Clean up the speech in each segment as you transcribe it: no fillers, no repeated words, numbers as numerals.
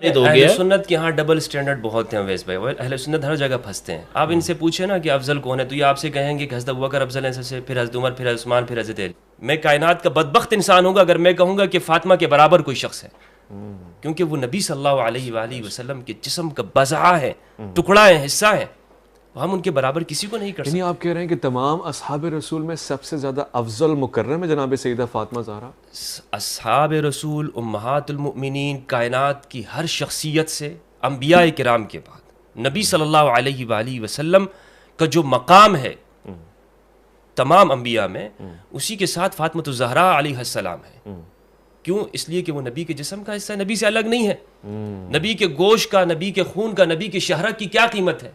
اہل سنت کے ہاں ڈبل سٹینڈرڈ بہت ہیں اویس بھائی. اہل سنت ہر جگہ پھنستے ہیں. آپ ان سے پوچھیں نا کہ افضل کون ہے تو یہ آپ سے کہیں گے کہ حضرت ابوبکر افضل ہیں سب سے, پھر حضرت عمر, پھر حضرت عثمان, پھر حضرت علی. میں کائنات کا بدبخت انسان ہوں گا اگر میں کہوں گا کہ فاطمہ کے برابر کوئی شخص ہے, کیونکہ وہ نبی صلی اللہ علیہ وآلہ وسلم کے جسم کا بضعہ ہے, ٹکڑا ہے, حصہ ہے. ہم ان کے برابر کسی کو نہیں کر سکتے. یعنی آپ کہہ رہے ہیں کہ تمام اصحاب رسول میں سب سے زیادہ افضل مکرم ہے جناب سیدہ فاطمہ زہرا. اصحاب رسول امہات المؤمنین, کائنات کی ہر شخصیت سے انبیاء کرام کے بعد نبی صلی اللہ علیہ وآلہ وسلم کا جو مقام ہے تمام انبیاء میں, اسی کے ساتھ فاطمہ الزہرا علیہ السلام ہے. کیوں؟ اس لیے کہ وہ نبی کے جسم کا حصہ ہے, نبی سے الگ نہیں ہے. نبی کے گوشت کا, نبی کے خون کا, نبی کے شہرت کی کیا قیمت ہے؟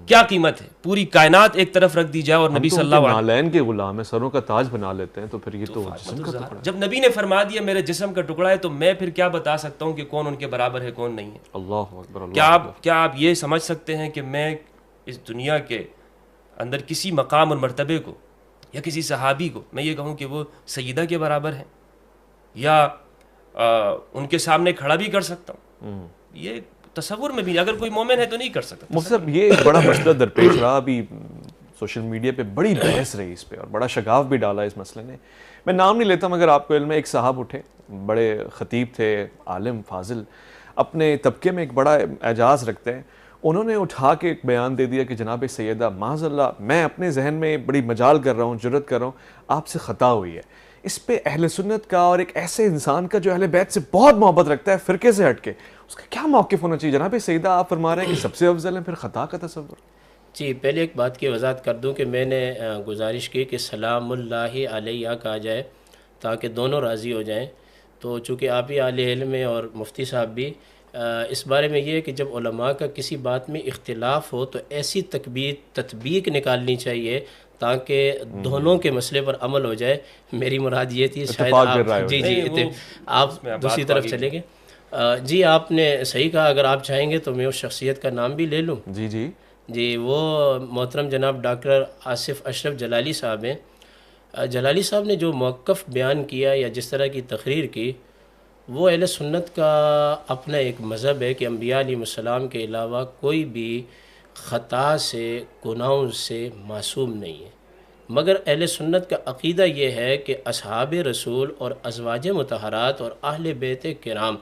کیا قیمت ہے؟ پوری کائنات ایک طرف رکھ دی جائے اور نبی صلی اللہ علیہ وسلم نالین کے غلام ہیں, سروں کا تاج بنا لیتے ہیں, تو پھر یہ تو جسم کا ٹکڑا. جب نبی نے فرما دیا میرے جسم کا ٹکڑا ہے تو میں پھر کیا بتا سکتا ہوں کہ کون ان کے برابر ہے کون نہیں ہے؟ اللہ اکبر. کیا آپ یہ سمجھ سکتے ہیں کہ میں اس دنیا کے اندر کسی مقام اور مرتبے کو یا کسی صحابی کو میں یہ کہوں کہ وہ سیدہ کے برابر ہیں یا ان کے سامنے کھڑا بھی کر سکتا ہوں؟ یہ تصور میں بھی اگر کوئی مومن ہے تو نہیں کر سکتا. مصعب, یہ ایک بڑا مسئلہ درپیش رہا, ابھی سوشل میڈیا پہ بڑی بحث رہی اس پہ اور بڑا شگاف بھی ڈالا اس مسئلے نے. میں نام نہیں لیتا مگر آپ کو علم ہے, ایک صاحب اٹھے, بڑے خطیب تھے, عالم فاضل, اپنے طبقے میں ایک بڑا اعجاز رکھتے ہیں. انہوں نے اٹھا کے ایک بیان دے دیا کہ جناب سیدہ معاذ اللہ, میں اپنے ذہن میں بڑی مجال کر رہا ہوں, جرت کر رہا ہوں, آپ سے خطا ہوئی ہے. اس پہ اہل سنت کا اور ایک ایسے انسان کا جو اہل بیت سے بہت محبت رکھتا ہے, فرقے سے ہٹ کے, اس کا کیا موقف ہونا چاہیے؟ جناب سیدہ آپ فرما رہے ہیں کہ سب سے افضل ہیں, پھر خطا کا تصور. جی, پہلے ایک بات کی وضاحت کر دوں کہ میں نے گزارش کی کہ سلام اللہ علیہ کہا جائے تاکہ دونوں راضی ہو جائیں. تو چونکہ آپ ہی اہل علم ہیں اور مفتی صاحب بھی, اس بارے میں یہ ہے کہ جب علماء کا کسی بات میں اختلاف ہو تو ایسی تطبیق نکالنی چاہیے تاکہ دونوں کے مسئلے پر عمل ہو جائے. میری مراد یہ تھی, شاید آپ جی آپ دوسری طرف چلیں گے. جی, آپ نے صحیح کہا. اگر آپ چاہیں گے تو میں اس شخصیت کا نام بھی لے لوں. جی, وہ محترم جناب ڈاکٹر آصف اشرف جلالی صاحب ہیں. جلالی صاحب نے جو موقف بیان کیا یا جس طرح کی تقریر کی, وہ اہل سنت کا اپنا ایک مذہب ہے کہ انبیاء علیہ السلام کے علاوہ کوئی بھی خطا سے, گناہوں سے معصوم نہیں ہے. مگر اہل سنت کا عقیدہ یہ ہے کہ اصحاب رسول اور ازواج مطہرات اور اہل بیت کرام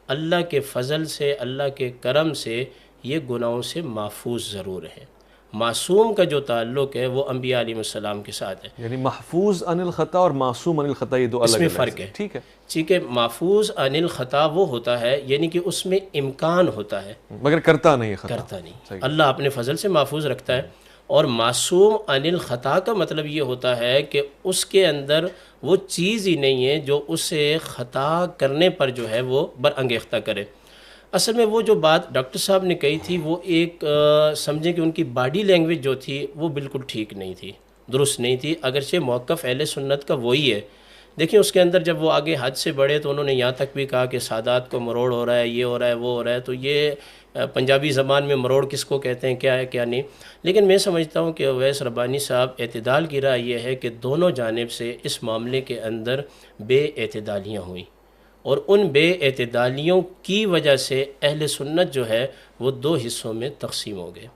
اللہ کے فضل سے, اللہ کے کرم سے یہ گناہوں سے محفوظ ضرور ہیں. معصوم کا جو تعلق ہے وہ انبیاء علیہ السلام کے ساتھ ہے. یعنی محفوظ عن الخطا اور معصوم عن الخطا یہ دو الگ الگ, اس میں فرق ہے. ٹھیک ہے, ٹھیک ہے. محفوظ عن الخطا وہ ہوتا ہے یعنی کہ اس میں امکان ہوتا ہے مگر کرتا نہیں, کرتا نہیں. اللہ اپنے فضل سے محفوظ رکھتا ہے. اور معصوم عن الخطا کا مطلب یہ ہوتا ہے کہ اس کے اندر وہ چیز ہی نہیں ہے جو اسے خطا کرنے پر جو ہے وہ برانگیختہ کرے. اصل میں وہ جو بات ڈاکٹر صاحب نے کہی تھی وہ ایک سمجھیں کہ ان کی باڈی لینگویج جو تھی وہ بالکل ٹھیک نہیں تھی, درست نہیں تھی. اگرچہ موقف اہل سنت کا وہی ہے. دیکھیں اس کے اندر جب وہ آگے حد سے بڑھے تو انہوں نے یہاں تک بھی کہا کہ سادات کو مروڑ ہو رہا ہے, یہ ہو رہا ہے, وہ ہو رہا ہے. تو یہ پنجابی زبان میں مروڑ کس کو کہتے ہیں, کیا ہے کیا نہیں. لیکن میں سمجھتا ہوں کہ اویس ربانی صاحب اعتدال کی رائے یہ ہے کہ دونوں جانب سے اس معاملے کے اندر بے اعتدالیاں ہوئیں, اور ان بے اعتدالیوں کی وجہ سے اہل سنت جو ہے وہ دو حصوں میں تقسیم ہو گئے.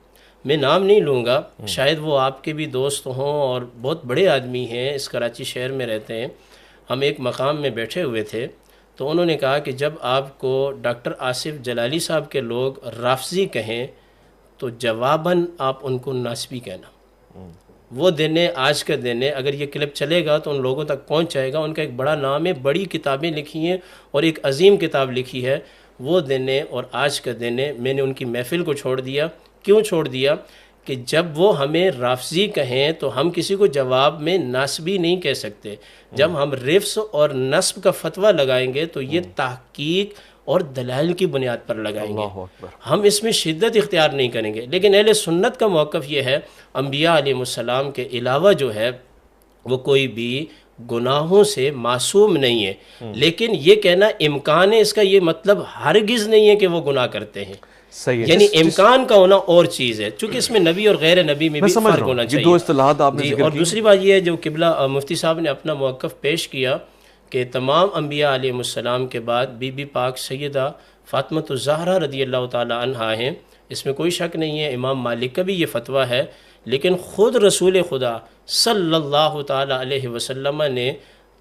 میں نام نہیں لوں گا, شاید وہ آپ کے بھی دوست ہوں اور بہت بڑے آدمی ہیں, اس کراچی شہر میں رہتے ہیں. ہم ایک مقام میں بیٹھے ہوئے تھے تو انہوں نے کہا کہ جب آپ کو ڈاکٹر آصف جلالی صاحب کے لوگ رافضی کہیں تو جواباً آپ ان کو ناسبی کہنا. وہ دن ہے, آج کا دن ہے, اگر یہ کلپ چلے گا تو ان لوگوں تک پہنچ جائے گا. ان کا ایک بڑا نام ہے, بڑی کتابیں لکھی ہیں اور ایک عظیم کتاب لکھی ہے. وہ دن ہے اور آج کا دن ہے. میں نے ان کی محفل کو چھوڑ دیا. کیوں چھوڑ دیا؟ کہ جب وہ ہمیں رافضی کہیں تو ہم کسی کو جواب میں ناسبی نہیں کہہ سکتے. جب ہم رفض اور نسب کا فتویٰ لگائیں گے تو یہ تحقیق اور دلائل کی بنیاد پر لگائیں گے, ہم اس میں شدت اختیار نہیں کریں گے. لیکن اہل سنت کا موقف یہ ہے انبیاء علیہ السلام کے علاوہ جو ہے وہ کوئی بھی گناہوں سے معصوم نہیں ہے. لیکن یہ کہنا امکان ہے, اس کا یہ مطلب ہرگز نہیں ہے کہ وہ گناہ کرتے ہیں. یعنی امکان کا ہونا اور چیز ہے, چونکہ اس میں نبی اور غیر نبی میں بھی فرق ہونا چاہیے. دو اصطلاحات آپ نے ذکر کی. اور دوسری بات یہ ہے جو قبلہ مفتی صاحب نے اپنا موقف پیش کیا کہ تمام انبیاء علیہ السلام کے بعد بی بی پاک سیدہ فاطمۃ الزہرا رضی اللہ تعالی عنہا ہیں، اس میں کوئی شک نہیں ہے، امام مالک کا بھی یہ فتویٰ ہے، لیکن خود رسول خدا صلی اللہ تعالی علیہ وسلم نے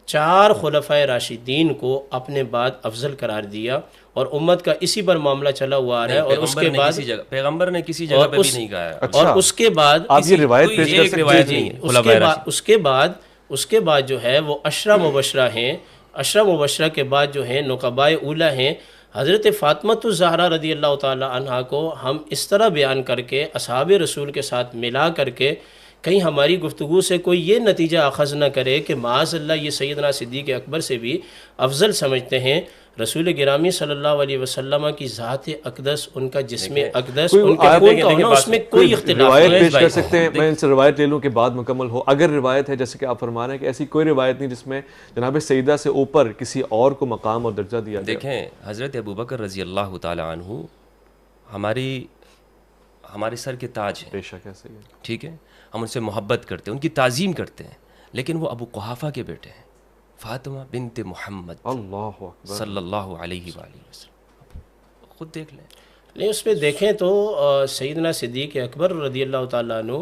4 خلفائے راشدین کو اپنے بعد افضل قرار دیا، اور امت کا اسی پر معاملہ چلا ہوا آ رہا ہے، اور اس کے بعد پیغمبر نے کسی جگہ پہ بھی نہیں کہا ہے، اور اس کے بعد آپ یہ روایت پیش کر سکتے روایت نہیں ہے، اس کے بعد جو ہے وہ عشرہ مبشرہ ہیں، عشرہ مبشرہ کے بعد جو ہیں نقبائے اولیٰ ہیں۔ حضرت فاطمۃ الزہرا رضی اللہ تعالی عنہا کو ہم اس طرح بیان کر کے اصحاب رسول کے ساتھ ملا کر کے کہیں ہماری گفتگو سے کوئی یہ نتیجہ اخذ نہ کرے کہ معاذ اللہ یہ سیدنا صدیق اکبر سے بھی افضل سمجھتے ہیں۔ رسول گرامی صلی اللہ علیہ وسلم کی ذات اقدس، ان کا جسم اقدس، ان کے خون کا ہونا، اس میں کوئی اختلاف روایت نہیں پیش کر سکتے ہیں؟ میں ان سے روایت لے لوں کہ بعد مکمل ہو۔ اگر روایت ہے جیسے کہ آپ فرما رہے ہیں کہ ایسی کوئی روایت نہیں جس میں جناب سیدہ سے اوپر کسی اور کو مقام اور درجہ دیا گیا۔ دیکھیں حضرت ابوبکر رضی اللہ تعالی عنہ ہمارے سر کے تاج ہیں، بے شک ایسے ہی ہے، ٹھیک ہے، ہم ان سے محبت کرتے ہیں، ان کی تعظیم کرتے ہیں، لیکن وہ ابو قحافہ کے بیٹے ہیں، فاطمہ بنت محمد اللہ اکبر صلی اللہ علیہ وآلہ وسلم، خود دیکھ لیں۔ نہیں، اس پہ دیکھیں تو سیدنا صدیق اکبر رضی اللہ تعالیٰ عنہ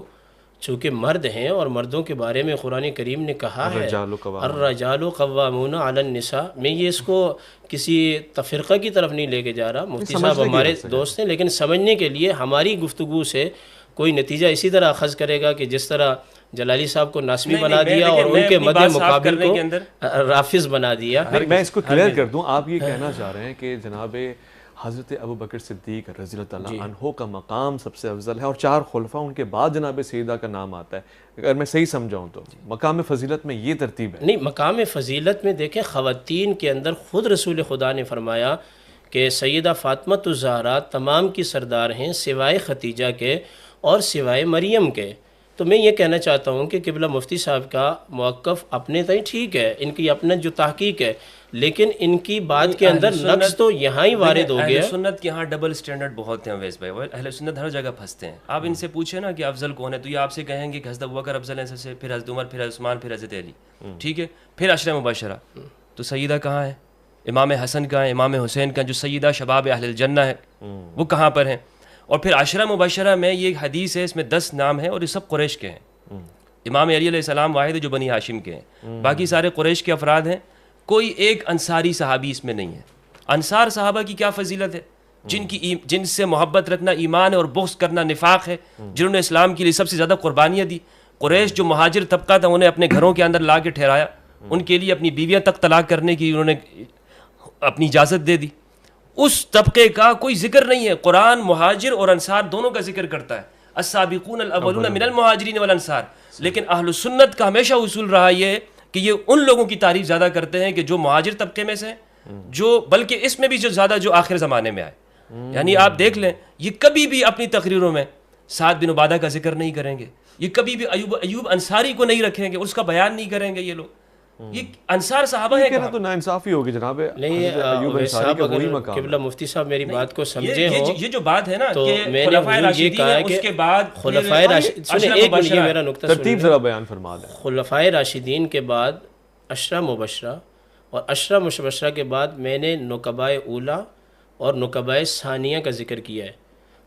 چونکہ مرد ہیں، اور مردوں کے بارے میں قرآن کریم نے کہا ہے الرجال قوامون علی النساء۔ میں یہ اس کو کسی تفرقہ کی طرف نہیں لے کے جا رہا، مفتی صاحب ہمارے دوست ہیں، لیکن سمجھنے کے لیے ہماری گفتگو سے کوئی نتیجہ اسی طرح اخذ کرے گا کہ جس طرح جلالی صاحب کو ناسبی بنا دیا اور ان کے مد مقابل کو رافض بنا دیا۔ میں اس کو کلیئر کر دوں، آپ یہ کہنا چاہ رہے ہیں کہ جناب حضرت ابوبکر صدیق رضی اللہ تعالیٰ عنہ کا مقام سب سے افضل ہے، اور 4 خلفاء ان کے بعد جناب سیدہ کا نام آتا ہے، اگر میں صحیح سمجھاؤں تو مقام فضیلت میں یہ ترتیب ہے؟ نہیں، مقام فضیلت میں دیکھیں خواتین کے اندر خود رسول خدا نے فرمایا کہ سیدہ فاطمۃ الزہرا تمام کی سردار ہیں سوائے ختیجہ کے اور سوائے مریم کے۔ تو میں یہ کہنا چاہتا ہوں کہ قبلہ مفتی صاحب کا موقف اپنے تئیں ٹھیک ہے، ان کی اپنا جو تحقیق ہے، لیکن ان کی بات کے اندر نقص تو یہاں ہی وارد ہو گیا۔ اہل سنت کے ہاں ڈبل سٹینڈرڈ بہت ہیں اویس بھائی، اہل سنت ہر جگہ پھنستے ہیں۔ آپ ان سے پوچھیں نا کہ افضل کون ہے تو یہ آپ سے کہیں گے کہ حضرت ابوبکر افضل ہیں سب سے، پھر حضرت عمر، پھر عثمان، پھر حضرت علی، ٹھیک ہے، پھر عشرہ مبشرہ۔ تو سیدہ کہاں ہے؟ امام حسن کہاں ہے؟ امام حسین کہاں؟ جو سیدہ شباب اہل الجنہ ہے وہ کہاں پر ہیں؟ اور پھر عشرہ مبشرہ میں یہ حدیث ہے، اس میں 10 نام ہیں اور یہ سب قریش کے ہیں۔ امام علی علیہ السلام واحد ہے جو بنی ہاشم کے ہیں، باقی سارے قریش کے افراد ہیں، کوئی ایک انصاری صحابی اس میں نہیں ہے۔ انصار صحابہ کی کیا فضیلت ہے؟ جن سے محبت رکھنا ایمان ہے اور بغض کرنا نفاق ہے، جنہوں نے اسلام کے لیے سب سے زیادہ قربانیاں دی۔ قریش جو مہاجر طبقہ تھا انہیں اپنے گھروں کے اندر لا کے ٹھہرایا، ان کے لیے اپنی بیویاں تک طلاق کرنے کی انہوں نے اپنی اجازت دے دی۔ اس طبقے کا کوئی ذکر نہیں ہے۔ قرآن مہاجر اور انصار دونوں کا ذکر کرتا ہے، السابقون الاولون من المہاجرین والانصار، لیکن اہل سنت کا ہمیشہ اصول رہا یہ کہ یہ ان لوگوں کی تعریف زیادہ کرتے ہیں کہ جو مہاجر طبقے میں سے ہیں، جو بلکہ اس میں بھی جو زیادہ جو آخر زمانے میں آئے۔ یعنی آپ دیکھ لیں، یہ کبھی بھی اپنی تقریروں میں سعد بن عبادہ کا ذکر نہیں کریں گے، یہ کبھی بھی ایوب انصاری کو نہیں رکھیں گے، اس کا بیان نہیں کریں گے یہ لوگ۔ یہ انصار صحابہ ہیں کہنا تو ناانصافی ہوگی جناب۔ نہیں، صاحب اگر قبلہ مفتی صاحب میری بات کو سمجھے ہوں، یہ جو بات ہے نا تو کہ میں نے حضور یہ کہا ہے کہ خلفائے راشدین، سنیں ایک منٹ یہ میرا نقطہ ترتیب ذرا بیان فرما دیں۔ خلفائے راشدین کے بعد عشرہ مبشرہ، اور عشرہ مبشرہ کے بعد میں نے نقبائے اولیٰ اور نقبائے ثانیہ کا ذکر کیا ہے،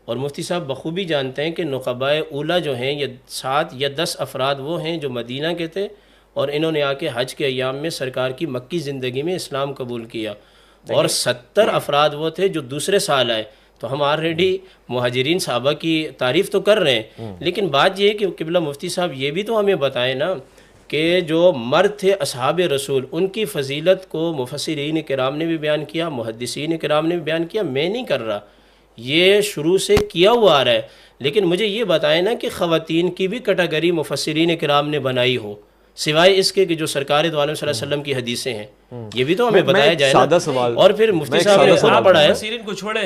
اور مفتی صاحب بخوبی جانتے ہیں کہ نقبائے اولیٰ جو ہیں یہ 7 یا 10 افراد وہ ہیں جو مدینہ کے تھے، اور انہوں نے آ کے حج کے ایام میں سرکار کی مکی زندگی میں اسلام قبول کیا، اور 70 افراد وہ تھے جو دوسرے سال آئے۔ تو ہم آلریڈی مہاجرین صحابہ کی تعریف تو کر رہے ہیں، لیکن بات یہ ہے کہ قبلہ مفتی صاحب یہ بھی تو ہمیں بتائیں نا کہ جو مرد تھے اصحاب رسول، ان کی فضیلت کو مفسرین کرام نے بھی بیان کیا، محدثین کرام نے بھی بیان کیا۔ میں نہیں کر رہا، یہ شروع سے کیا ہوا آ رہا ہے، لیکن مجھے یہ بتائیں نا کہ خواتین کی بھی کیٹیگری مفسرین کرام نے بنائی ہو، سوائے اس کے کہ جو سرکار دو عالم صلی اللہ علیہ وسلم کی حدیثیں ہیں، یہ بھی تو ہمیں بتایا جائے نا۔ اور پھر مفتی صاحب نے کہا پڑھا ہے، مفسرین کو چھوڑیں،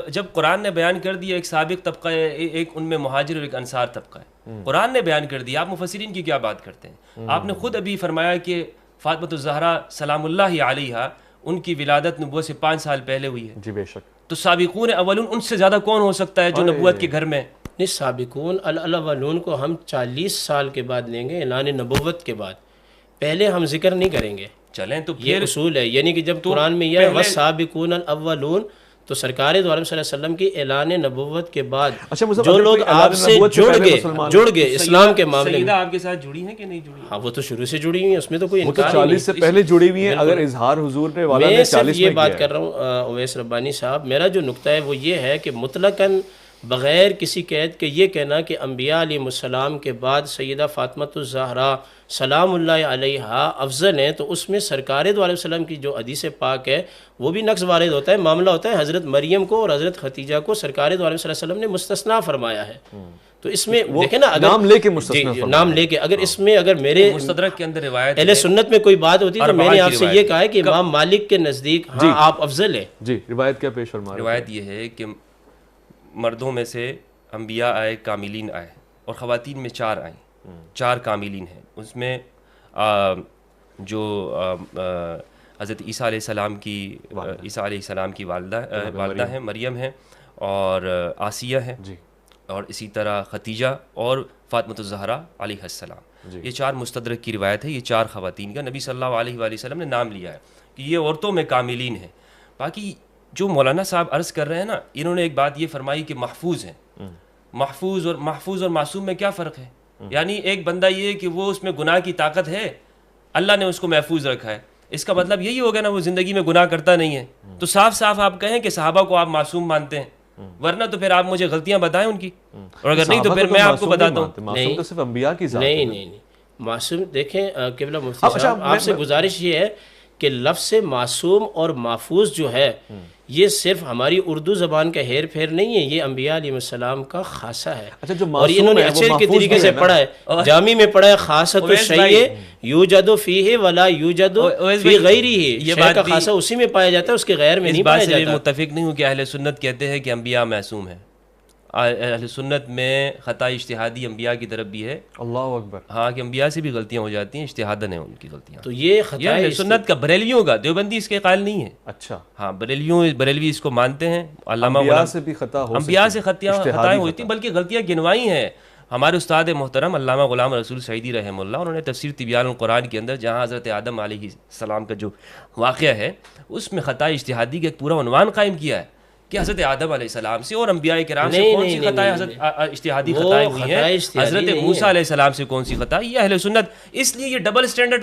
جب قرآن نے بیان کر دیا ایک سابق طبقہ ہے، ایک ان میں مہاجر اور ایک انصار طبقہ ہے، قرآن نے بیان کر دیا، آپ مفسرین کی کیا بات کرتے ہیں؟ آپ نے خود ابھی فرمایا کہ فاطمۃ الزہرا سلام اللہ علیہا ان کی ولادت نبوت سے 5 سال پہلے ہوئی ہے۔ جی بے شک۔ تو سابقون اولون ان سے زیادہ کون ہو سکتا ہے جو نبوت کے گھر میں؟ نہیں، سابقون الاولون کو ہم 40 سال کے بعد لیں گے، اعلان نبوت کے بعد، پہلے ہم ذکر نہیں کریں گے۔ چلیں تو یہ پھر اصول ہے. یعنی کہ جب قرآن میں یہ ہے وَالسَّابِقُونَ الْأَوَّلُونَ، تو سرکار دو عالم صلی اللہ علیہ وسلم کی اعلان نبوت کے بعد جو لوگ آپ سے جڑ گئے اسلام کے معاملے سیدہ میں. آپ کے ساتھ جڑی ہیں کہ نہیں جڑی ہیں؟ ہاں وہ تو شروع سے جڑی ہوئی ہیں، اس میں تو کوئی وہ تو انکار ہی نہیں. 40 سے پہلے جڑی ہوئی ہیں. اگر اظہار حضور نے والا نے میں 40 صرف یہ میں بات کر رہا ہوں اویس ربانی صاحب، میرا جو نقطہ ہے وہ یہ ہے کہ مطلقاً بغیر کسی قید کے یہ کہنا کہ انبیاء علیہ السلام کے بعد سیدہ فاطمۃ الزہرا سلام اللہ علیہا افضل ہیں، تو اس میں سرکار دو علیہ وسلم کی جو حدیث پاک ہے وہ بھی نقص وارد ہوتا ہے. معاملہ ہوتا ہے حضرت مریم کو اور حضرت خدیجہ کو سرکار دو علیہ وسلم نے مستثنیٰ فرمایا ہے. تو اس میں دیکھیں نا، اگر نام لے کے مستثنیٰ فرمایا، نام لے کے، اگر اس میں اگر میرے مستدرک کے اندر روایت اہل سنت میں کوئی بات ہوتی تو میں نے آپ سے یہ کہا ہے کہ امام مالک کے نزدیک ہاں آپ افضل ہیں. جی روایت کیا پیش فرما رہے ہیں؟ روایت یہ ہے کہ مردوں میں سے انبیاء آئے، کاملین آئے، اور خواتین میں 4 آئیں، 4 کاملین ہیں. اس میں جو حضرت عیسیٰ علیہ السلام کی والدہ ہیں مریم ہیں، اور آسیہ ہیں، اور اسی طرح ختیجہ اور فاطمۃ الزہرا علیہ السلام. یہ 4 مستدرک کی روایت ہے. یہ 4 خواتین کا نبی صلی اللہ علیہ وآلہ وسلم نے نام لیا ہے کہ یہ عورتوں میں کاملین ہیں. باقی جو مولانا صاحب عرض کر رہے ہیں نا، انہوں نے ایک بات یہ فرمائی کہ محفوظ ہیں. محفوظ اور معصوم میں کیا فرق ہے؟ یعنی ایک بندہ یہ کہ وہ اس میں گناہ کی طاقت ہے، اللہ نے اس کو محفوظ رکھا ہے، اس کا مطلب یہی ہوگا نا وہ زندگی میں گناہ کرتا نہیں ہے. تو صاف صاف آپ کہیں کہ صحابہ کو آپ معصوم مانتے ہیں، ورنہ تو پھر آپ مجھے غلطیاں بتائیں ان کی، اور اگر نہیں تو پھر میں آپ کو بتاتا ہوں. معصوم تو صرف انبیاء کی ذات ہے. نہیں معصوم دیکھیں قبلہ مفتی صاحب، آپ سے گزارش یہ ہے کہ لفظ معصوم اور محفوظ جو ہے یہ صرف ہماری اردو زبان کا ہیر پھیر نہیں ہے، یہ انبیاء علیہ السلام کا خاصہ ہے. اور انہوں نے اچھے کے طریقے سے پڑھا ہے، جامی میں پڑھا ہے خاصۃ الشیء یوجد فیہ ولا یوجد فی غیرہ. یہ بات کا خاصہ اسی میں پایا جاتا ہے، اس کے غیر میں نہیں پایا جاتا. اس بات سے جاتا. متفق نہیں ہوں کہ اہل سنت کہتے ہیں کہ انبیاء معصوم ہیں. اہل سنت میں خطا اجتہادی انبیاء کی طرف بھی ہے. اللہ اکبر. ہاں کہ انبیاء سے بھی غلطیاں ہو جاتی ہیں، اجتہاداً ہیں ان کی غلطیاں. تو یہ خطا اہل سنت کا، بریلیوں کا، دیوبندی اس کے قائل نہیں ہے. اچھا. ہاں بریلوی اس کو مانتے ہیں. علامہ انبیاء سے بھی خطا ہو، انبیاء سے خطائیں ہوتی ہیں، بلکہ غلطیاں گنوائی ہیں. ہمارے استاد محترم علامہ غلام رسول سعیدی رحمہ اللہ، انہوں نے تفسیر تبیان القرآن کے اندر جہاں حضرت آدم علیہ السلام کا جو واقعہ ہے اس میں خطا اجتہادی کا ایک پورا عنوان قائم کیا ہے کہ حضرت آدم علیہ السلام سے اور انبیاء کرام سے کون سی خطائیں اجتہادی خطائیں ہوئی ہیں، حضرت موسیٰ علیہ السلام سے کون سی خطائیں. یہ اہل سنت اس لیے یہ ڈبل سٹینڈرڈ